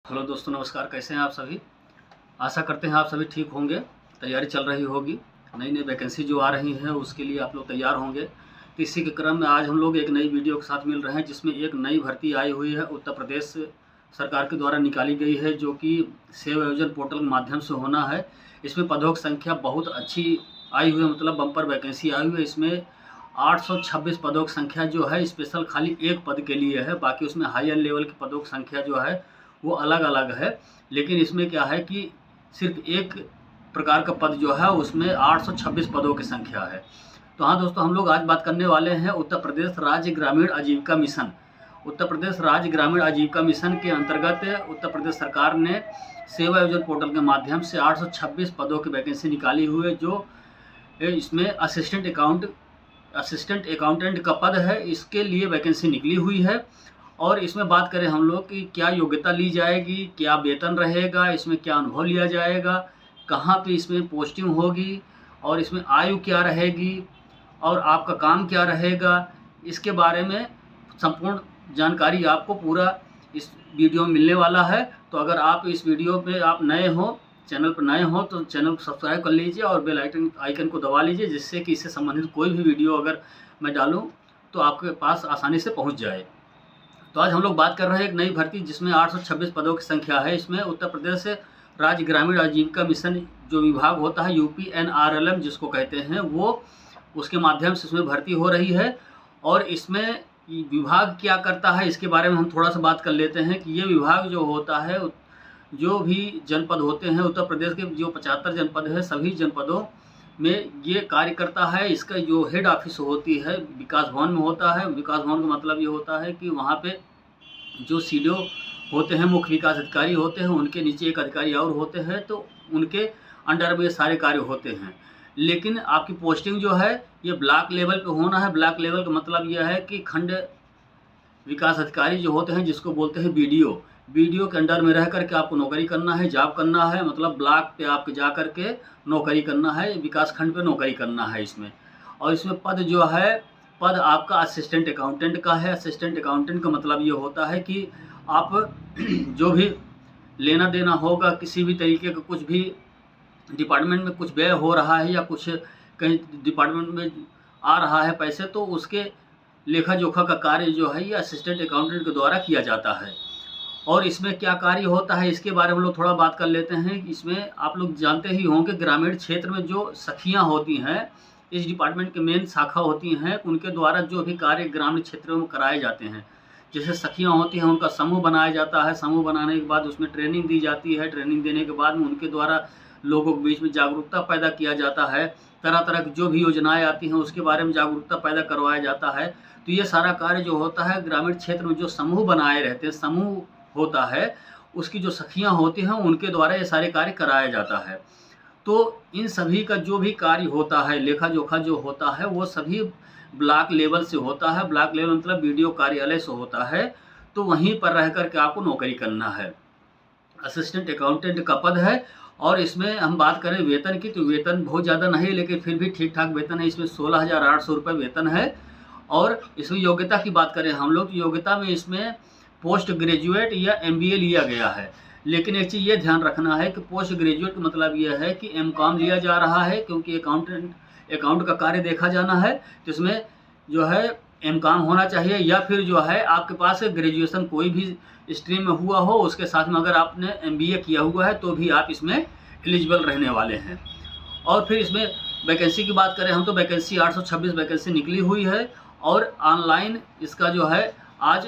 Hello दोस्तों, नमस्कार। कैसे हैं आप सभी? आशा करते हैं आप सभी ठीक होंगे। तैयारी चल रही होगी, नई नई वैकेंसी जो आ रही हैं उसके लिए आप लोग तैयार होंगे। तो इसी के क्रम में आज हम लोग एक नई वीडियो के साथ मिल रहे हैं जिसमें एक नई भर्ती आई हुई है, उत्तर प्रदेश सरकार के द्वारा निकाली गई है, जो कि सेवा योजन पोर्टल के माध्यम से होना है। इसमें पदों की संख्या बहुत अच्छी आई हुई है, मतलब बम्पर वैकेंसी आई हुई है। इसमें 826 पदों की संख्या जो है स्पेशल खाली एक पद के लिए है। बाकी उसमें हायर लेवल के पदों की संख्या जो है वो अलग अलग है। लेकिन इसमें क्या है कि सिर्फ एक प्रकार का पद जो है उसमें 826 पदों की संख्या है। तो हाँ दोस्तों, हम लोग आज बात करने वाले हैं उत्तर प्रदेश राज्य ग्रामीण आजीविका मिशन। उत्तर प्रदेश राज्य ग्रामीण आजीविका मिशन के अंतर्गत उत्तर प्रदेश सरकार ने सेवा योजन पोर्टल के माध्यम से 826 पदों की वैकेंसी निकाली हुई है, जो इसमें असिस्टेंट अकाउंटेंट का पद है। इसके लिए वैकेंसी निकली हुई है। और इसमें बात करें हम लोग कि क्या योग्यता ली जाएगी, क्या वेतन रहेगा, इसमें क्या अनुभव लिया जाएगा, कहाँ पे इसमें पोस्टिंग होगी, और इसमें आयु क्या रहेगी, और आपका काम क्या रहेगा, इसके बारे में संपूर्ण जानकारी आपको पूरा इस वीडियो में मिलने वाला है। तो अगर आप इस वीडियो पे आप नए हो, चैनल पर नए हो, तो चैनल को सब्सक्राइब कर लीजिए और बेल आइकन को दबा लीजिए, जिससे कि इससे संबंधित कोई भी वीडियो अगर मैं डालूँ तो आपके पास आसानी से पहुँच जाए। तो आज हम लोग बात कर रहे हैं एक नई भर्ती जिसमें 826 पदों की संख्या है। इसमें उत्तर प्रदेश राज्य ग्रामीण आजीविका मिशन जो विभाग होता है, UPNRLM जिसको कहते हैं, वो उसके माध्यम से इसमें भर्ती हो रही है। और इसमें विभाग क्या करता है इसके बारे में हम थोड़ा सा बात कर लेते हैं कि ये विभाग जो होता है, जो भी जनपद होते हैं उत्तर प्रदेश के, जो 75 जनपद है, सभी जनपदों में ये कार्य करता है। इसका जो हेड ऑफिस होती है विकास भवन में होता है। विकास भवन का मतलब ये होता है कि वहाँ पे जो CDO होते हैं, मुख्य विकास अधिकारी होते हैं, उनके नीचे एक अधिकारी और होते हैं, तो उनके अंडर में ये सारे कार्य होते हैं। लेकिन आपकी पोस्टिंग जो है ये ब्लॉक लेवल पे होना है। ब्लॉक लेवल का मतलब यह है कि खंड विकास अधिकारी जो होते हैं, जिसको बोलते हैं BDO के अंडर में रह करके आपको नौकरी करना है, जॉब करना है। मतलब ब्लॉक पे आपके जा करके नौकरी करना है, विकास खंड पे नौकरी करना है इसमें। और इसमें पद जो है, पद आपका असिस्टेंट अकाउंटेंट का है। असिस्टेंट अकाउंटेंट का मतलब ये होता है कि आप जो भी लेना देना होगा, किसी भी तरीके का कुछ भी डिपार्टमेंट में कुछ व्यय हो रहा है या कुछ कहीं डिपार्टमेंट में आ रहा है पैसे, तो उसके लेखा जोखा का कार्य जो है ये असिस्टेंट अकाउंटेंट के द्वारा किया जाता है। और इसमें क्या कार्य होता है इसके बारे में हम लोग थोड़ा बात कर लेते हैं। इसमें आप लोग जानते ही होंगे, ग्रामीण क्षेत्र में जो सखियां होती हैं, इस डिपार्टमेंट के मेन शाखा होती हैं, उनके द्वारा जो भी कार्य ग्रामीण क्षेत्रों में कराए जाते हैं, जैसे सखियां होती हैं उनका समूह बनाया जाता है। समूह बनाने के बाद उसमें ट्रेनिंग दी जाती है। ट्रेनिंग देने के बाद में उनके द्वारा लोगों के बीच में जागरूकता पैदा किया जाता है। तरह तरह की जो भी योजनाएं आती हैं उसके बारे में जागरूकता पैदा करवाया जाता है। तो ये सारा कार्य जो होता है ग्रामीण क्षेत्र में जो समूह बनाए रहते हैं, समूह होता है, उसकी जो सखियां होती हैं उनके द्वारा ये सारे कार्य कराया जाता है। तो इन सभी का जो भी कार्य होता है, लेखा जोखा जो होता है, वो सभी ब्लॉक लेवल से होता है। ब्लॉक लेवल मतलब BDO कार्यालय से होता है। तो वहीं पर रह कर के आपको नौकरी करना है। असिस्टेंट अकाउंटेंट का पद है। और इसमें हम बात करें वेतन की, तो वेतन बहुत ज़्यादा नहीं, लेकिन फिर भी ठीक ठाक वेतन है। इसमें 16,800 रुपये वेतन है। और इसमें योग्यता की बात करें हम लोग, तो योग्यता में इसमें पोस्ट ग्रेजुएट या MBA लिया गया है। लेकिन एक चीज़ ये ध्यान रखना है कि पोस्ट ग्रेजुएट का मतलब यह है कि MCOM लिया जा रहा है, क्योंकि अकाउंट का कार्य देखा जाना है। तो इसमें जो है MCOM होना चाहिए, या फिर जो है आपके पास ग्रेजुएशन कोई भी स्ट्रीम में हुआ हो, उसके साथ में अगर आपने MBA किया हुआ है तो भी आप इसमें एलिजिबल रहने वाले हैं। और फिर इसमें वैकेंसी की बात करें हम, तो वैकेंसी 826 वैकेंसी निकली हुई है। और ऑनलाइन इसका जो है आज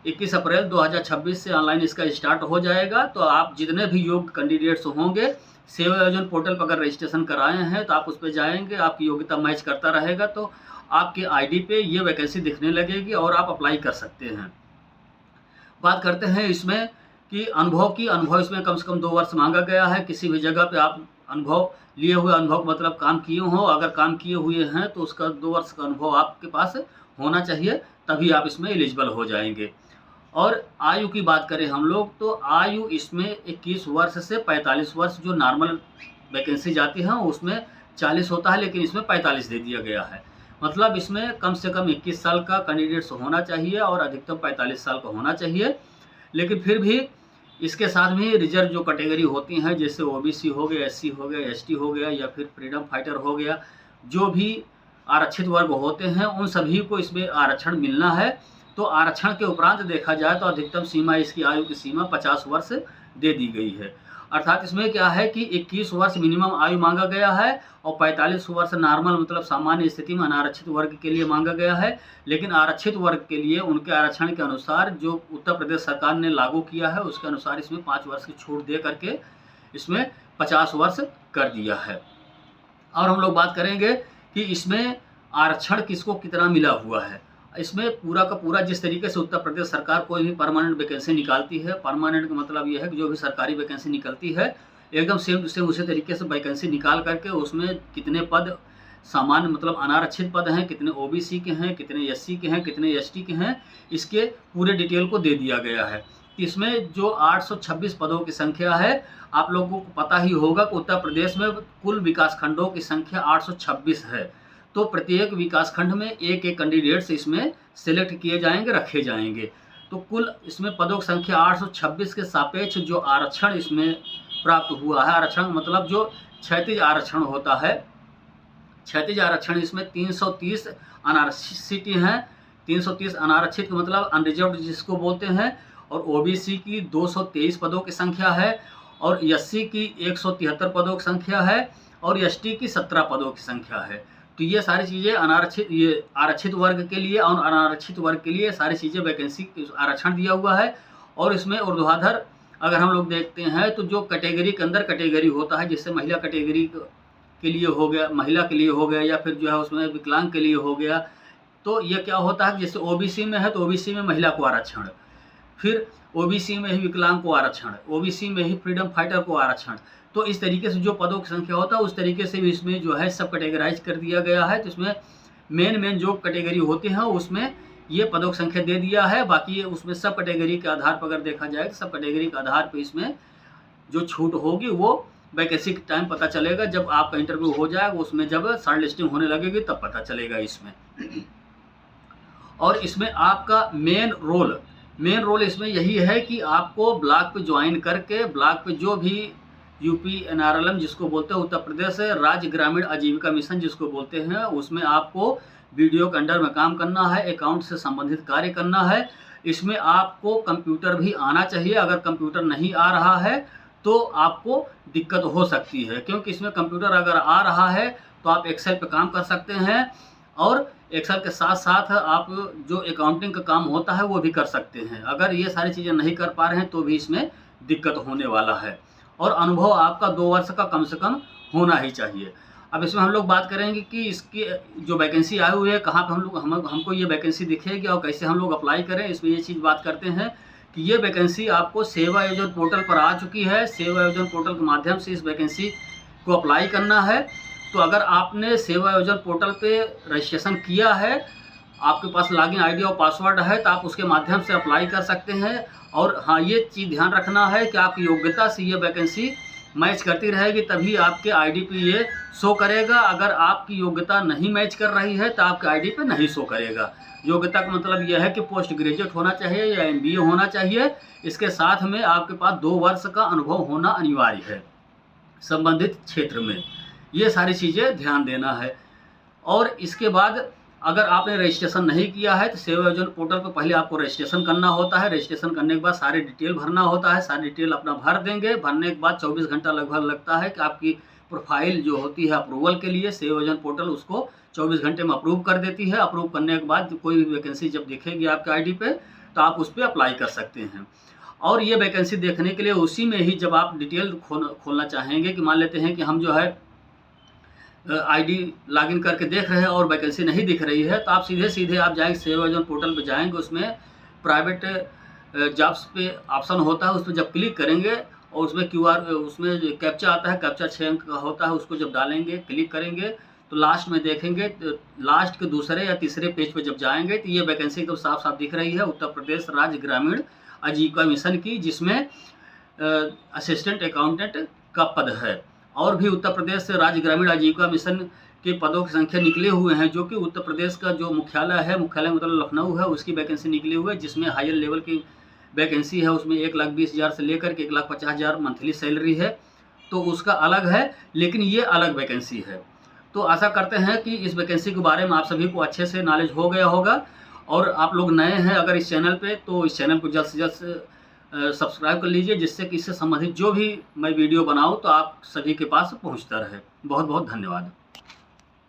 21 अप्रैल 2026 से ऑनलाइन इसका स्टार्ट हो जाएगा। तो आप जितने भी योग्य कैंडिडेट्स होंगे, सेवा योजन पोर्टल पर अगर रजिस्ट्रेशन कराए हैं तो आप उस पर जाएंगे, आपकी योग्यता मैच करता रहेगा तो आपके ID पे ये वैकेंसी दिखने लगेगी और आप अप्लाई कर सकते हैं। बात करते हैं इसमें कि अनुभव इसमें कम से कम 2 वर्ष मांगा गया है। किसी भी जगह पे आप अनुभव लिए हुए, अनुभव मतलब काम किए हो, अगर काम किए हुए हैं तो उसका 2 वर्ष का अनुभव आपके पास होना चाहिए, तभी आप इसमें एलिजिबल हो जाएंगे। और आयु की बात करें हम लोग, तो आयु इसमें 21 वर्ष से 45 वर्ष जो नॉर्मल वैकेंसी जाती है उसमें 40 होता है, लेकिन इसमें 45 दे दिया गया है। मतलब इसमें कम से कम 21 साल का कैंडिडेट्स होना चाहिए और अधिकतम 45 साल का होना चाहिए। लेकिन फिर भी इसके साथ में रिजर्व जो कैटेगरी होती हैं, जैसे ओबीसी हो गया, एससी हो गया, एसटी हो गया, या फिर फ्रीडम फाइटर हो गया, जो भी आरक्षित वर्ग होते हैं उन सभी को इसमें आरक्षण मिलना है। तो आरक्षण के उपरांत देखा जाए तो अधिकतम सीमा, इसकी आयु की सीमा 50 वर्ष दे दी गई है। अर्थात इसमें क्या है कि 21 वर्ष मिनिमम आयु मांगा गया है और 45 वर्ष नॉर्मल मतलब सामान्य स्थिति में अनारक्षित वर्ग के लिए मांगा गया है। लेकिन आरक्षित वर्ग के लिए उनके आरक्षण के अनुसार जो उत्तर प्रदेश सरकार ने लागू किया है उसके अनुसार इसमें 5 वर्ष की छूट दे करके इसमें 50 वर्ष कर दिया है। और हम लोग बात करेंगे कि इसमें आरक्षण किसको कितना मिला हुआ है। इसमें पूरा का पूरा जिस तरीके से उत्तर प्रदेश सरकार कोई भी परमानेंट वैकेंसी निकालती है, परमानेंट का मतलब ये है कि जो भी सरकारी वैकेंसी निकलती है एकदम सेम टू सेम उसी तरीके से वैकेंसी निकाल करके उसमें कितने पद सामान्य मतलब अनारक्षित पद हैं, कितने ओबीसी के हैं, कितने एससी के हैं, कितने एसटी के हैं, इसके पूरे डिटेल को दे दिया गया है। इसमें जो 826 पदों की संख्या है, आप लोगों को पता ही होगा कि उत्तर प्रदेश में कुल विकासखंडों की संख्या 826 है। तो प्रत्येक विकासखंड में एक एक कैंडिडेट्स इसमें सेलेक्ट किए जाएंगे, रखे जाएंगे। तो कुल इसमें पदों की संख्या 826 के सापेक्ष जो आरक्षण इसमें प्राप्त हुआ है, आरक्षण मतलब जो क्षैतिज आरक्षण होता है, क्षैतिज आरक्षण इसमें 330 अनारक्षित हैं, 330 अनारक्षित मतलब अनरिजर्व्ड जिसको बोलते हैं, और ओबीसी की 223 पदों की संख्या है, और एससी की 173 पदों की संख्या है, और एसटी की 17 पदों की संख्या है। तो ये सारी चीज़ें अनारक्षित, ये आरक्षित वर्ग के लिए और अनारक्षित वर्ग के लिए सारी चीज़ें वैकेंसी आरक्षण दिया हुआ है। और इसमें ऊर्ध्वाधर अगर हम लोग देखते हैं तो जो कैटेगरी के अंदर कैटेगरी होता है, जिससे महिला कैटेगरी के लिए हो गया, महिला के लिए हो गया, या फिर जो है उसमें विकलांग के लिए हो गया। तो ये क्या होता है, जैसे ओबीसी में है तो ओबीसी में महिला को आरक्षण, फिर ओबीसी में ही विकलांग को आरक्षण, ओबीसी में ही फ्रीडम फाइटर को आरक्षण। तो इस तरीके से जो पदों की संख्या होता है उस तरीके से भी इसमें जो है सब कैटेगराइज कर दिया गया है। तो इसमें मेन जो कैटेगरी होती है उसमें ये पदों की संख्या दे दिया है। बाकी ये उसमें सब कैटेगरी के आधार पर अगर देखा जाए तो सब कैटेगरी के आधार पर इसमें जो छूट होगी वो वैकेंसी के टाइम पता चलेगा, जब आपका इंटरव्यू हो जाएगा उसमें जब शॉर्ट लिस्टिंग होने लगेगी तब पता चलेगा इसमें। और इसमें आपका मेन रोल इसमें यही है कि आपको ब्लॉक पे ज्वाइन करके, ब्लॉक पे जो भी UPNRLM जिसको बोलते हैं, उत्तर प्रदेश राज्य ग्रामीण आजीविका मिशन जिसको बोलते हैं, उसमें आपको वीडियो के अंडर में काम करना है, अकाउंट से संबंधित कार्य करना है। इसमें आपको कंप्यूटर भी आना चाहिए। अगर कंप्यूटर नहीं आ रहा है तो आपको दिक्कत हो सकती है, क्योंकि इसमें कंप्यूटर अगर आ रहा है तो आप एक्सेल पे काम कर सकते हैं, और एक्सेल के साथ साथ आप जो अकाउंटिंग का काम होता है वो भी कर सकते हैं। अगर ये सारी चीज़ें नहीं कर पा रहे हैं तो भी इसमें दिक्कत होने वाला है। और अनुभव आपका 2 वर्ष का कम से कम होना ही चाहिए। अब इसमें हम लोग बात करेंगे कि इसकी जो वैकेंसी आई हुई है कहाँ पे हमको ये वैकेंसी दिखेगी और कैसे हम लोग अप्लाई करें। इसमें ये चीज़ बात करते हैं कि ये वैकेंसी आपको सेवा योजना पोर्टल पर आ चुकी है। सेवा योजना पोर्टल के माध्यम से इस वैकेंसी को अप्लाई करना है। तो अगर आपने सेवा योजना पोर्टल पे रजिस्ट्रेशन किया है, आपके पास लॉगिन आईडी और पासवर्ड है, तो आप उसके माध्यम से अप्लाई कर सकते हैं। और हाँ, ये चीज़ ध्यान रखना है कि आपकी योग्यता से ये वैकेंसी मैच करती रहेगी, तभी आपके आईडी पे ये शो करेगा। अगर आपकी योग्यता नहीं मैच कर रही है तो आपके आईडी पे नहीं शो करेगा। योग्यता का मतलब यह है कि पोस्ट ग्रेजुएट होना चाहिए या MBA होना चाहिए। इसके साथ में आपके पास 2 वर्ष का अनुभव होना अनिवार्य है संबंधित क्षेत्र में। ये सारी चीज़ें ध्यान देना है। और इसके बाद अगर आपने रजिस्ट्रेशन नहीं किया है तो सेवा योजना पोर्टल पर पहले आपको रजिस्ट्रेशन करना होता है। रजिस्ट्रेशन करने के बाद सारे डिटेल भरना होता है। सारी डिटेल अपना भर देंगे। भरने के बाद 24 घंटा लगभग लगता है कि आपकी प्रोफाइल जो होती है अप्रूवल के लिए, सेवा योजना पोर्टल उसको 24 घंटे में अप्रूव कर देती है। अप्रूव करने के बाद कोई भी वैकेंसी जब दिखेगी आपके आईडी पे तो आप उस पर अप्लाई कर सकते हैं। और ये वैकेंसी देखने के लिए उसी में ही जब आप डिटेल खोलना चाहेंगे, कि मान लेते हैं कि हम जो है आईडी लॉगिन करके देख रहे हैं और वैकेंसी नहीं दिख रही है, तो आप सीधे आप जाएंगे सेवा योजना पोर्टल पे जाएंगे। उसमें प्राइवेट जॉब्स पे ऑप्शन होता है, उस पर जब क्लिक करेंगे और उसमें QR उसमें कैप्चा आता है, कैप्चा 6 अंक का होता है, उसको जब डालेंगे क्लिक करेंगे तो लास्ट में देखेंगे, तो लास्ट के दूसरे या तीसरे पेज पे जब जाएंगे तो ये वैकेंसी एकदम साफ साफ दिख रही है उत्तर प्रदेश राज्य ग्रामीण आजीविका मिशन की, जिसमें असिस्टेंट अकाउंटेंट का पद है। और भी उत्तर प्रदेश राज्य ग्रामीण आजीविका मिशन के पदों की संख्या निकले हुए हैं, जो कि उत्तर प्रदेश का जो मुख्यालय है, मुख्यालय मतलब लखनऊ है, उसकी वैकेंसी निकली हुई है, जिसमें हायर लेवल की वैकेंसी है उसमें 1,20,000 से लेकर के 1,50,000 मंथली सैलरी है, तो उसका अलग है, लेकिन ये अलग वैकेंसी है। तो आशा करते हैं कि इस वैकेंसी के बारे में आप सभी को अच्छे से नॉलेज हो गया होगा, और आप लोग नए हैं अगर इस चैनल पे, तो इस चैनल को जल्द से जल्द सब्सक्राइब कर लीजिए, जिससे कि इससे संबंधित जो भी मैं वीडियो बनाऊँ तो आप सभी के पास पहुँचता रहे। बहुत बहुत धन्यवाद।